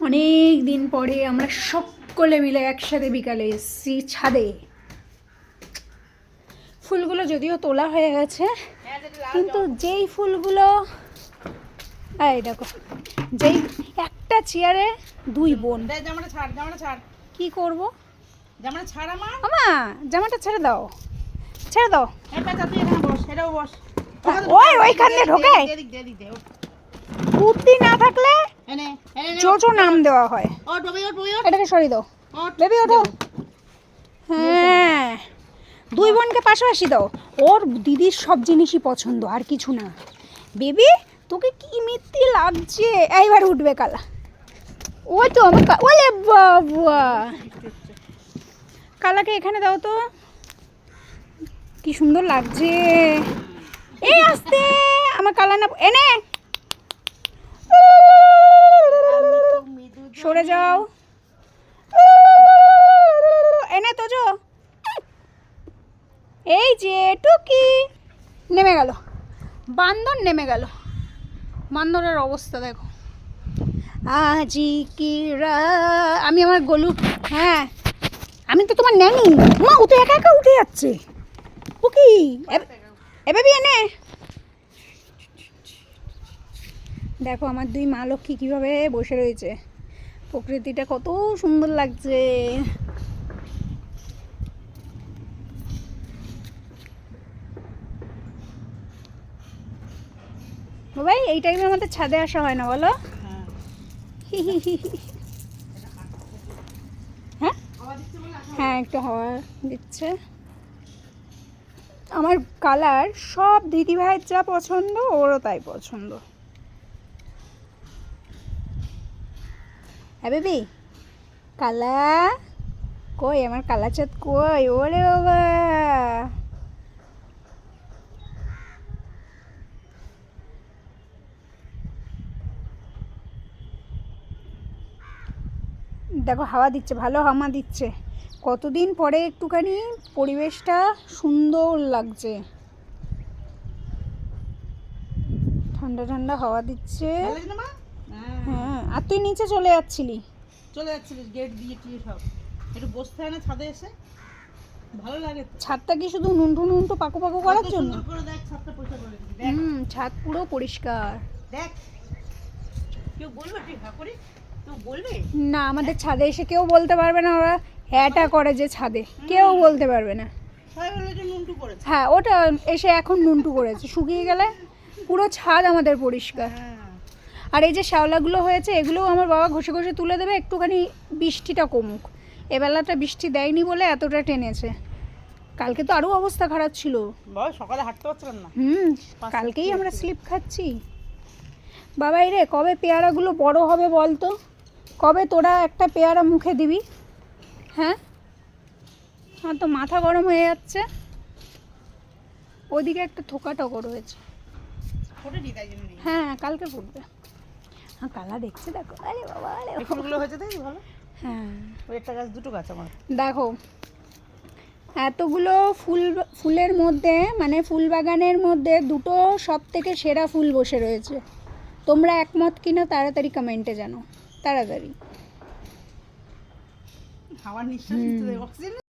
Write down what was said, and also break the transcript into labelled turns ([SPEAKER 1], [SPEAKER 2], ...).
[SPEAKER 1] অনেক দিন পরে আমরা সকলে মিলে একসাথে বিকালে এসেছি ছাদে। ফুলগুলো যদিও তোলা হয়ে গেছে, কিন্তু যেই ফুলগুলো এই দেখো, যেই একটা চেয়ারে দুই বোন। কি করবো? আমা জামাটা ছেড়ে দাও, ছেড়ে দাও। ওই ওইখানে ঢোকে কুর্তি না থাকলে চোচো নাম দেওয়া হয়। এটাকে সরিয়ে দাও বেবি, ওঠো। হ্যাঁ, দুই বোনকে পাশাপাশি দাও। ওর দিদির সব জিনিসই পছন্দ, আর কিছু না। বেবি তোকে কি মিথ্যে লাগছে, এইবার উঠবে কালা। ওই তো আমার ওলে বাবা, কালাকে এখানে দাও তো, কি সুন্দর লাগছে। এই আসতে আমার কালা না, এনে সরে যাও। এনে তোজো, এই যে টুকি নেমে গেল, বান্দর নেমে গেল। বান্দরের অবস্থা দেখো। আজি কি আমি আমার গলু, হ্যাঁ আমি তো তোমার ন্যানি। মা ও তো একা একা উঠে যাচ্ছে। ও কি এভাবে এনে দেখো আমার দুই মা লক্ষ্মী কীভাবে বসে রয়েছে। প্রকৃতিটা কত সুন্দর লাগছে। ভাই এই টাইমে আমাদের ছাদে আসা হয় না বলো? হ্যাঁ হ্যাঁ, একটু হাওয়া দিচ্ছে। আমার কালার সব দিদিভাইয়ের যা পছন্দ ওরও তাই পছন্দ। হ্যাঁ বেবি, কালা কই আমার কালা চাঁদ কই? ওরে বাবা, দেখো হাওয়া দিচ্ছে, ভালো হাওয়া দিচ্ছে। কতদিন পরে একটুখানি পরিবেশটা সুন্দর লাগছে, ঠান্ডা ঠান্ডা হাওয়া দিচ্ছে। হ্যাঁ, আর তুই নিচে চলে যাচ্ছিলিস গেট দিয়ে টিয়ে সব একটু বসতে হয় না ছাদে এসে? ভালো লাগে। ছাদটা কি শুধু নুনটু নুনটু পাকো পাকো করার জন্য? ছাদ পুরো পরিষ্কার। দেখ, কেউ বলবে তুই হা করি, কেউ বলবে না। আমাদের ছাদে এসে কেউ বলতে পারবে না ওরা হ্যাঁটা করে যে ছাদে, কেউ বলতে পারবে না। হ্যাঁ, ওটা এসে এখন নুনটু করেছে, শুকিয়ে গেলে পুরো ছাদ আমাদের পরিষ্কার। আর এই যে শ্যাওলাগুলো হয়েছে এগুলোও আমার বাবা ঘষে ঘষে তুলে দেবে, একটুখানি বৃষ্টিটা কমুক। এবেলাটা বৃষ্টি দেয়নি বলে এতটা টেনেছে। কালকে তো আরও অবস্থা খারাপ ছিল, সকালে হাঁটতে পারছিলাম না। কালকেই আমরা স্লিপ খাচ্ছি। বাবা রে, কবে পেয়ারাগুলো বড় হবে বলতো? কবে তোরা একটা পেয়ারা মুখে দিবি? হ্যাঁ, আমার তো মাথা গরম হয়ে যাচ্ছে। ওদিকে একটা থোকা টকর হয়েছে। হ্যাঁ, কালকে ফুটবে। হ্যাঁ, কালা দেখছে দেখো। আরে বাবা, ফুলগুলো হয়েছে তাই ভালো। হ্যাঁ, একটা গাছ দুটো গাছ আমার। দেখো এতগুলো ফুলের মধ্যে, মানে ফুল বাগানের মধ্যে দুটো সব থেকে সেরা ফুল বসে রয়েছে। তোমরা একমত কিনা তাড়াতাড়ি কমেন্টে জানো, তাড়াতাড়ি। হাওয়ার নিঃশ্বাস